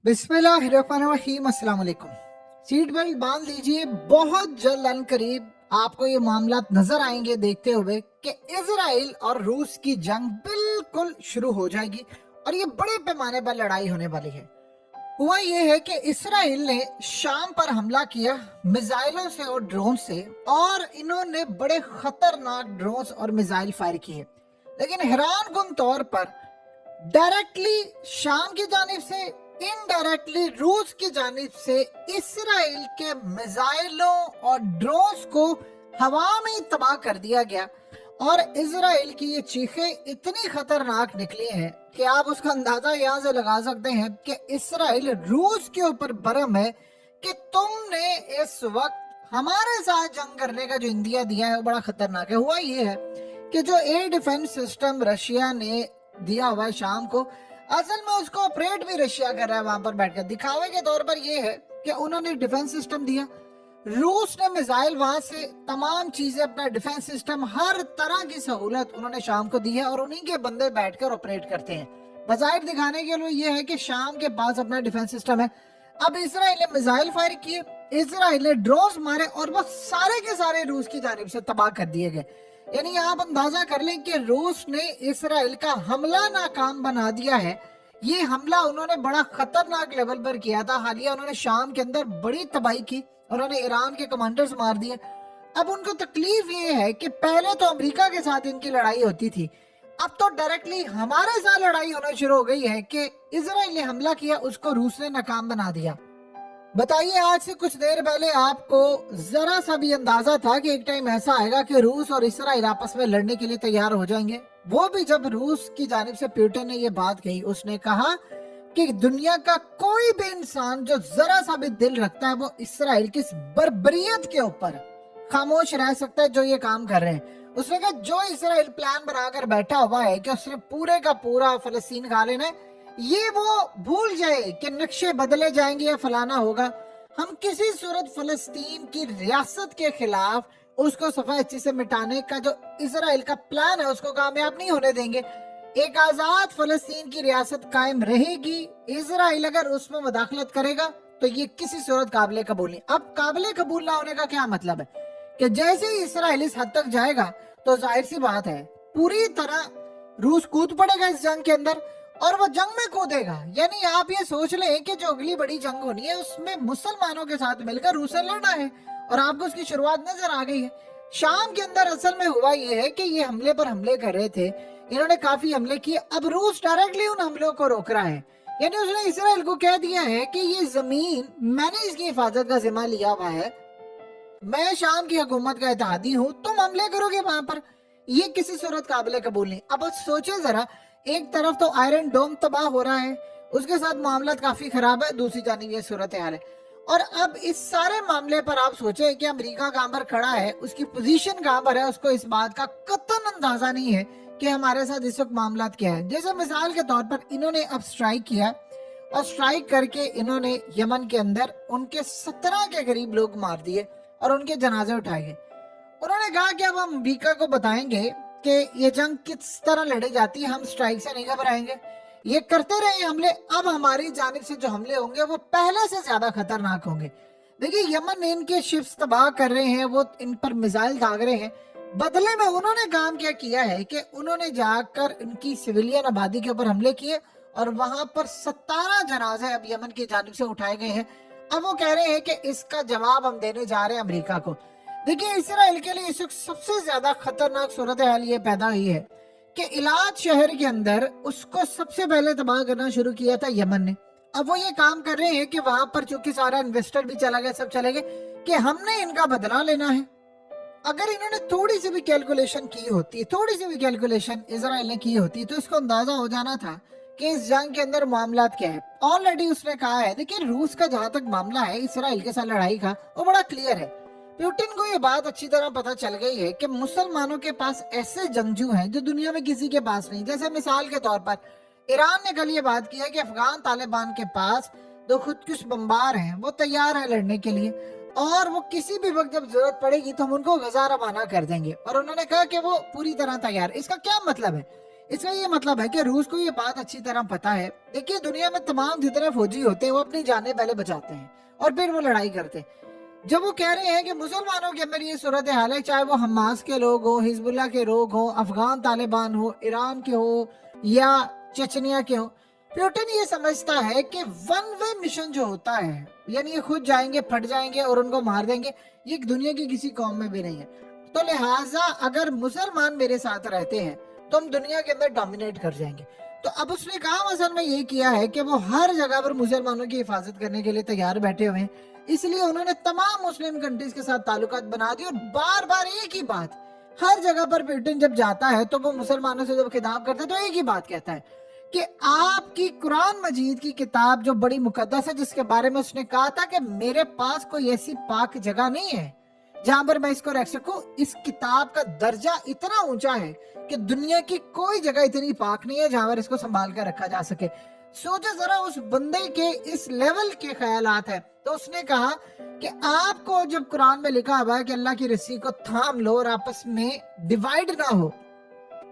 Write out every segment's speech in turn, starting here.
बिस्मिल्लाहिर्रहमानिर्रहीम। अस्सलाम वालेकुम। सीट बेल्ट बांध लीजिए, बहुत जल्द अन करीब आपको ये मामला नजर आएंगे देखते हुए कि इजराइल और रूस की जंग बिल्कुल शुरू हो जाएगी और ये बड़े पैमाने पर लड़ाई होने वाली है। हुआ ये है कि इसराइल ने शाम पर हमला किया मिसाइलों से और ड्रोन से, और इन्होंने बड़े खतरनाक ड्रोन और मिसाइल फायर किए। लेकिन हैरान कुन तौर पर डायरेक्टली शाम की जानिब से, इनडायरेक्टली रूस की जानिब से इसराइल के मिसाइलों और ड्रोन्स को हवा में तबाह कर दिया गया। और इसराइल की ये चीखें इतनी खतरनाक निकली हैं कि आप उसका अंदाजा यहाँ से लगा सकते हैं कि इसराइल रूस के ऊपर बरम है कि तुमने इस वक्त हमारे साथ जंग करने का जो इंदिया दिया है वो बड़ा खतरनाक है। हुआ ये है कि जो एयर डिफेंस सिस्टम रशिया ने दिया हुआ है शाम को, असल में उसको ऑपरेट भी रशिया कर रहा है वहां पर बैठकर। दिखावे के तौर पर यह है कि उन्होंने डिफेंस सिस्टम दिया, रूस ने मिसाइल वहां से तमाम चीजें, अपना डिफेंस सिस्टम, हर तरह की सहूलत उन्होंने शाम को दी है और उन्हीं के बंदे बैठकर ऑपरेट करते हैं। बजाय दिखाने के लिए यह है कि शाम के पास अपना डिफेंस सिस्टम है। अब इसराइल ने मिसाइल फायर किए, इसराइल ने ड्रोन मारे और वो सारे के सारे रूस की जानिब से तबाह कर दिए गए। यानी आप अंदाजा कर लें कि रूस ने इसराइल का हमला नाकाम बना दिया है। ये हमला उन्होंने बड़ा खतरनाक लेवल पर किया था। हालिया उन्होंने शाम के अंदर बड़ी तबाही की, उन्होंने ईरान के कमांडर्स मार दिए। अब उनको तकलीफ ये है कि पहले तो अमेरिका के साथ इनकी लड़ाई होती थी, अब तो डायरेक्टली हमारे साथ लड़ाई होना शुरू हो गई है कि इसराइल ने हमला किया, उसको रूस ने नाकाम बना दिया। बताइए, आज से कुछ देर पहले आपको जरा सा भी अंदाजा था कि एक टाइम ऐसा आएगा कि रूस और इसराइल आपस में लड़ने के लिए तैयार हो जाएंगे? वो भी जब रूस की जानिब से पुतिन ने ये बात कही, उसने कहा कि दुनिया का कोई भी इंसान जो जरा सा भी दिल रखता है वो इसराइल की बर्बरियत के ऊपर खामोश रह सकता है जो ये काम कर रहे हैं। उसने कहा जो इसराइल प्लान बनाकर बैठा हुआ है कि उसने पूरे का पूरा फलस्तीन खा लेना है, ये वो भूल जाए कि नक्शे बदले जाएंगे या फलाना होगा। हम किसी सूरत फलस्तीन की रियासत के खिलाफ उसको सफाई से मिटाने का जो इसराइल का प्लान है उसको कामयाब नहीं होने देंगे। एक आजाद फलस्तीन की रियासत कायम रहेगी, इसराइल अगर उसमें मुदाखलत करेगा तो ये किसी सूरत काबिल कबूल नहीं। अब काबिल कबूल ना होने का क्या मतलब है कि जैसे ही इसराइल इस हद तक जाएगा तो जाहिर सी बात है पूरी तरह रूस कूद पड़ेगा इस जंग के अंदर और वो जंग में कूदेगा। यानी आप ये सोच लें कि जो अगली बड़ी जंग होनी है उसमें मुसलमानों के साथ मिलकर रूस से लड़ना है, और आपको उसकी शुरुआत नजर आ गई है। शाम के अंदर असल में हुआ ये है कि ये हमले पर हमले कर रहे थे, इन्होंने काफी हमले किए। अब रूस डायरेक्टली उन हमलों को रोक रहा है, यानी उसने इसराइल को कह दिया है कि ये जमीन मैंने इसकी हिफाजत का जिम्मा लिया हुआ है, मैं शाम की हुकूमत का इत्तेहादी हूँ, तुम हमले करोगे वहां पर, ये किसी सूरत काबिल कबूल नहीं। अब सोचे जरा, एक तरफ तो आयरन डोम तबाह हो रहा है, उसके साथ मामला काफी खराब है, दूसरी जानिब ये सूरत हाल है। और अब इस सारे मामले पर आप सोचे कि अमेरिका कहां पर खड़ा है, उसकी पोजीशन कहां पर है, उसको इस बात का कतई अंदाजा नहीं है कि हमारे साथ इस वक्त मामला क्या है। जैसे मिसाल के तौर पर इन्होंने अब स्ट्राइक किया और स्ट्राइक करके इन्होंने यमन के अंदर उनके 17 के करीब लोग मार दिए और उनके जनाजे उठाए गए। उन्होंने कहा कि अब हम अमेरिका को बताएंगे कि ये जंग किस तरह लड़ी जाती है, हम स्ट्राइक से नहीं घबराएंगे, ये करते रहे हमले। अब हमारी जानिब से जो हमले होंगे वो पहले से ज्यादा खतरनाक होंगे। देखिए, यमन ने इनके शिप्स तबाह कर रहे हैं, वो इन पर मिसाइल दाग रहे हैं। बदले में उन्होंने काम क्या किया है कि उन्होंने जाकर इनकी सिविलियन आबादी के ऊपर हमले किए और वहां पर 17 जनाजे अब यमन की जानिब से उठाए गए हैं। अब वो कह रहे हैं कि इसका जवाब हम देने जा रहे हैं अमेरिका को। देखिए, इसराइल के लिए इस वक्त सबसे ज्यादा खतरनाक सूरत हाल ये पैदा हुई है कि इलाज शहर के अंदर उसको सबसे पहले तबाह करना शुरू किया था यमन ने। अब वो ये काम कर रहे हैं कि वहां पर चूंकि सारा इन्वेस्टर भी चला गया, सब चले गए, कि हमने इनका बदला लेना है। अगर इन्होंने थोड़ी सी भी कैलकुलेशन की होती, थोड़ी सी भी कैलकुलेशन इसराइल ने की होती, तो इसको अंदाजा हो जाना था कि इस जंग के अंदर मामला क्या है। ऑलरेडी उसने कहा है, देखिए रूस का जहां तक मामला है इसराइल के साथ लड़ाई का, वो बड़ा क्लियर है। पुतिन को ये बात अच्छी तरह पता चल गई है कि मुसलमानों के पास ऐसे जंगजू हैं जो दुनिया में किसी के पास नहीं। जैसे मिसाल के तौर पर ईरान ने कल ये बात की है कि अफगान तालिबान के पास दो खुदकुश बम्बार हैं, वो तैयार है लड़ने के लिए, और वो किसी भी वक्त जब जरूरत पड़ेगी तो हम उनको गजा रवाना कर देंगे। और उन्होंने कहा कि वो पूरी तरह तैयार। इसका क्या मतलब है? इसका ये मतलब है कि रूस को ये बात अच्छी तरह पता है। देखिए दुनिया में तमाम जितने फौजी होते हैं वो अपनी जानें पहले बचाते हैं और फिर वो लड़ाई करते हैं। जब वो कह रहे हैं कि मुसलमानों के अंदर ये सूरत हाल है, चाहे वो हमास के लोग हो, हिजबुल्लाह के लोग हो, अफगान तालिबान हो, ईरान के हो या चचनिया के हो, प्यूटन ये समझता है कि वन वे मिशन जो होता है, यानी ये खुद जाएंगे, फट जाएंगे और उनको मार देंगे, ये दुनिया की किसी कौम में भी नहीं है। तो लिहाजा अगर मुसलमान मेरे साथ रहते हैं तो हम दुनिया के अंदर डोमिनेट कर जाएंगे। तो अब उसने काम असल में ये किया है कि वो हर जगह पर मुसलमानों की हिफाजत करने के लिए तैयार बैठे हुए हैं। इसलिए उन्होंने तमाम मुस्लिम कंट्रीज के साथ ताल्लुकात बना दिए और बार बार एक ही बात, हर जगह पर पुतिन जब जाता है तो वो मुसलमानों से जब खिताब करता है तो एक ही बात कहता है कि आपकी कुरान मजीद की किताब जो बड़ी मुकद्दस है, जिसके बारे में उसने कहा था कि मेरे पास कोई ऐसी पाक जगह नहीं है जहां पर मैं इसको रख सकूं, इस किताब का दर्जा इतना ऊंचा है कि दुनिया की कोई जगह इतनी पाक नहीं है जहां पर इसको संभाल कर रखा जा सके। सोचो जरा उस बंदे के इस लेवल के ख्यालात है। तो उसने कहा कि आपको जब कुरान में लिखा हुआ है कि अल्लाह की रस्सी को थाम लो और आपस में डिवाइड ना हो,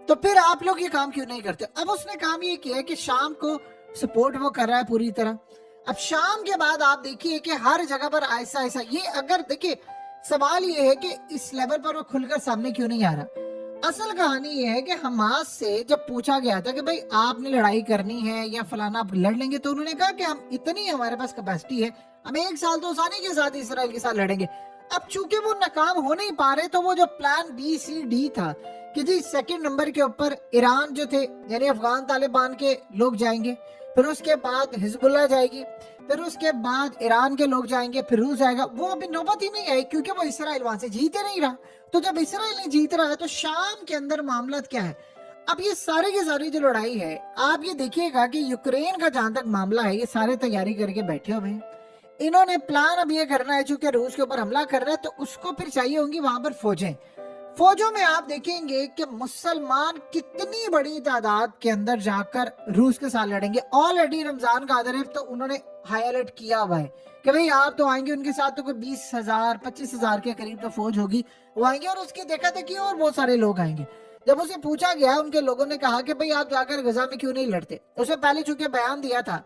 तो फिर आप लोग ये काम क्यों नहीं करते। अब उसने काम ये किया कि शाम को सपोर्ट वो कर रहा है पूरी तरह। अब शाम के बाद आप देखिए कि हर जगह पर ऐसा ऐसा, ये अगर देखिए सवाल ये है कि इस लेवल पर वो खुलकर सामने क्यों नहीं आ रहा। असल कहानी ये है कि हमास से जब पूछा गया था कि भाई आपने लड़ाई करनी है या फलाना आप लड़ लेंगे, तो उन्होंने कहा कि हम इतनी हमारे पास कैपेसिटी है, हम 1 साल तो आसानी के साथ इसराइल के साथ लड़ेंगे। अब चूंकि वो नाकाम हो नहीं पा रहे, तो वो जो प्लान BCD था कि जी सेकंड नंबर के ऊपर ईरान जो थे यानी अफगान तालिबान के लोग जाएंगे, फिर उसके बाद हिजबुल्लाह जाएगी, फिर उसके बाद ईरान के लोग जाएंगे, फिर रूस आएगा, वो अभी नौबत ही नहीं आई क्योंकि वो इसराइल वहां से जीते नहीं रहा। तो जब इसराइल नहीं जीत रहा है तो शाम के अंदर मामला क्या है। अब ये सारी की सारी जो लड़ाई है, आप ये देखिएगा कि यूक्रेन का जहां तक मामला है, ये सारे तैयारी करके बैठे हुए हैं। इन्होंने प्लान अब ये करना है, चूंकि रूस के ऊपर हमला कर रहा है तो उसको फिर चाहिए होंगी वहां पर फौजें। फौजों में आप देखेंगे कि मुसलमान कितनी बड़ी तादाद के अंदर जाकर रूस के साथ लड़ेंगे। ऑलरेडी रमजान का आदर है तो उन्होंने हाई अलर्ट किया हुआ है कि भाई आप तो आएंगे, उनके साथ तो कोई 20,000 25,000 के करीब तो फौज होगी, वो आएंगे और उसकी देखा देखी और बहुत सारे लोग आएंगे। जब उसे पूछा गया, उनके लोगों ने कहा कि भाई आप जाकर गजा में क्यों नहीं लड़ते। उससे पहले चूंकि बयान दिया था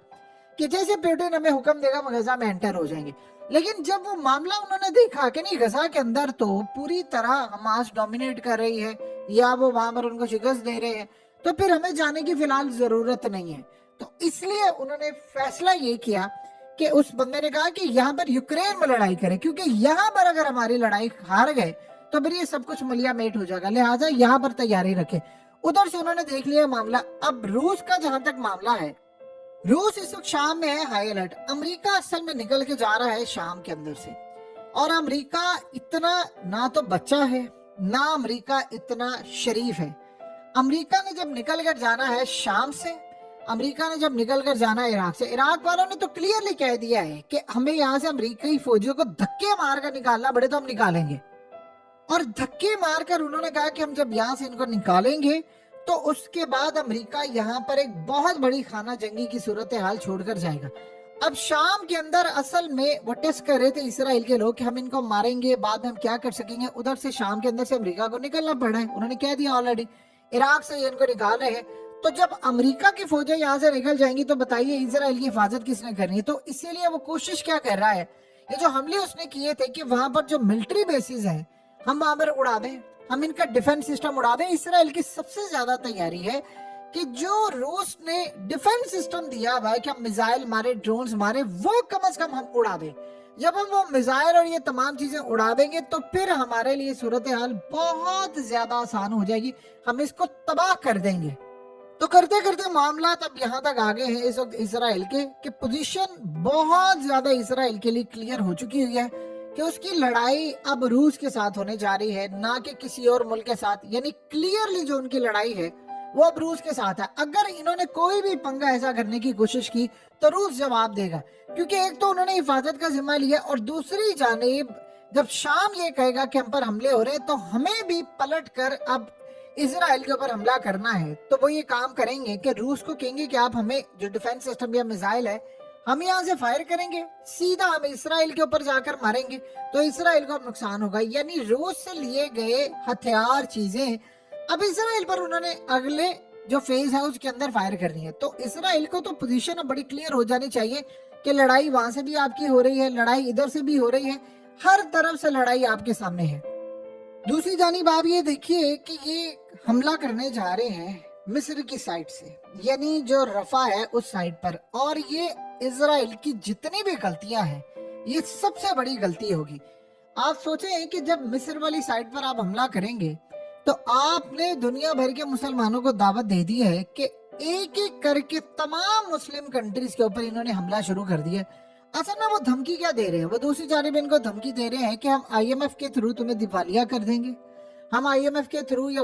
कि जैसे पुतिन हमें हुक्म देगा हम गजा में एंटर हो जाएंगे, लेकिन जब वो मामला उन्होंने देखा कि नहीं गजा के अंदर तो पूरी तरह हमास डोमिनेट कर रही है या वो वहां पर उनको शिकस्त दे रहे हैं, तो फिर हमें जाने की फिलहाल जरूरत नहीं है। तो इसलिए उन्होंने फैसला ये किया कि उस बंदे ने कहा कि यहाँ पर यूक्रेन में लड़ाई करें, क्योंकि यहाँ पर अगर हमारी लड़ाई हार गए तो फिर ये सब कुछ मलिया मेट हो जाएगा, लिहाजा यहाँ पर तैयारी रखे। उधर से उन्होंने देख लिया मामला। अब रूस का जहां तक मामला है, रूस इस वक्त शाम में है हाई अलर्ट। अमेरिका असल में निकल के जा रहा है शाम के अंदर से, और अमेरिका इतना ना तो बच्चा है ना अमेरिका इतना शरीफ है। अमेरिका ने जब निकल कर जाना है शाम से, अमेरिका ने जब निकल कर जाना है इराक से, इराक वालों ने तो क्लियरली कह दिया है कि हमें यहाँ से अमेरिकी फौजियों को धक्के मार कर निकालना पड़े तो हम निकालेंगे। और धक्के मारकर उन्होंने कहा कि हम जब यहाँ से इनको निकालेंगे तो उसके बाद अमेरिका यहाँ पर एक बहुत बड़ी खाना जंगी की सूरत हाल छोड़कर जाएगा। अब शाम के अंदर असल में वो टेस्ट कर रहे थे इसराइल के लोग कि हम इनको मारेंगे, बाद में हम क्या कर सकेंगे। उधर से शाम के अंदर से अमेरिका को निकलना पड़ा है, उन्होंने कह दिया ऑलरेडी इराक से इनको निकाल रहे हैं। तो जब अमेरिका की फौजें यहाँ से निकल जाएंगी तो बताइए इसराइल की हिफाजत किसने करनी है। तो इसीलिए वो कोशिश क्या कर रहा है, ये जो हमले उसने किए थे कि वहां पर जो मिलिट्री बेसिस है हम वहां पर उड़ा दें, हम इनका डिफेंस सिस्टम उड़ा दें। इसराइल की सबसे ज्यादा तैयारी है कि जो रूस ने डिफेंस सिस्टम दिया हुआ है कि हम मिसाइल मारे, ड्रोन्स मारे, वो कम से कम हम उड़ा दें। जब हम वो मिसाइल और ये तमाम चीजें उड़ा देंगे तो फिर हमारे लिए सूरत हाल बहुत ज्यादा आसान हो जाएगी, हम इसको तबाह कर देंगे। तो करते करते मामला अब यहाँ तक आ गए हैं इस वक्त इसराइल के कि पोजीशन बहुत ज्यादा इसराइल के लिए क्लियर हो चुकी हुई है कि उसकी लड़ाई अब रूस के साथ होने जा रही है, ना कि किसी और मुल्क के साथ। यानी क्लियरली जो उनकी लड़ाई है वो अब रूस के साथ है। अगर इन्होंने कोई भी पंगा ऐसा करने की कोशिश की तो रूस जवाब देगा, क्योंकि एक तो उन्होंने हिफाजत का जिम्मा लिया और दूसरी जानिब जब शाम ये कहेगा कि हम पर हमले हो रहे हैं तो हमें भी पलट कर अब इसराइल के ऊपर हमला करना है। तो वो ये काम करेंगे कि रूस को कहेंगे कि आप हमें जो डिफेंस सिस्टम या मिसाइल है हम यहाँ से फायर करेंगे, सीधा हम इसराइल के ऊपर जाकर मारेंगे, तो इसराइल को नुकसान होगा। यानी रूस से लिए गए हथियार चीजें अब इसराइल पर उन्होंने अगले जो फेज है उसके अंदर फायर करनी है। तो इसराइल को तो पोजीशन अब बड़ी क्लियर हो जानी चाहिए कि लड़ाई वहां से भी आपकी हो रही है, लड़ाई इधर से भी हो रही है, हर तरफ से लड़ाई आपके सामने है। दूसरी जानिब आप ये देखिए कि ये हमला करने जा रहे हैं मिस्र की साइड से, यानी जो रफा है उस साइड पर, और ये इजराइल की जितनी भी गलतियां हैं ये सबसे बड़ी गलती होगी। आप सोचें कि जब मिस्र वाली साइड पर आप हमला करेंगे तो आपने दुनिया भर के मुसलमानों को दावत दे दी है कि एक एक करके तमाम मुस्लिम कंट्रीज के ऊपर इन्होंने हमला शुरू कर दिया। असल में वो धमकी क्या दे रहे हैं, वो दूसरी जानिब इनको धमकी दे रहे हैं कि हम IMF के थ्रू तुम्हें दिवालिया कर देंगे, हम IMF के थ्रू या